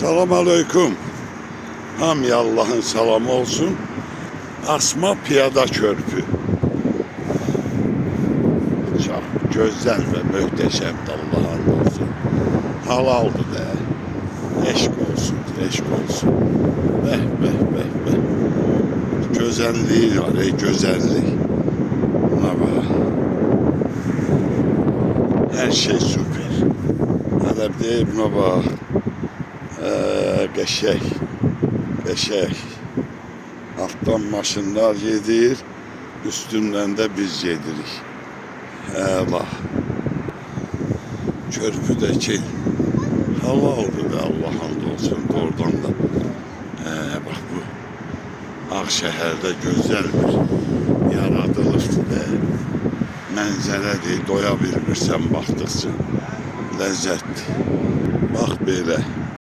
Salam aleyküm. Hamıya Allah'ın salamı olsun. Asma Piyada Körpü. Çok güzel ve muhteşem Allah'ın olsun. Halaldı da. Eşk olsun, eşk olsun. Beh beh beh beh. Güzelliği var, güzellik. Buna bak. Her şey süper. Hele bir de buna bak. Qəşəng, qəşəng. Alttan maşınlar gedir, üstündən də biz gedirik. Əla. Körpüdəki halaldır və Allah'ın olsun doğrudan da. Bak bu Ağşəhərdə gözəl bir yaradılıbdır. Mənzərədir, doya bilmirsən baxdıqca. Ləzzətdir. Bax belə.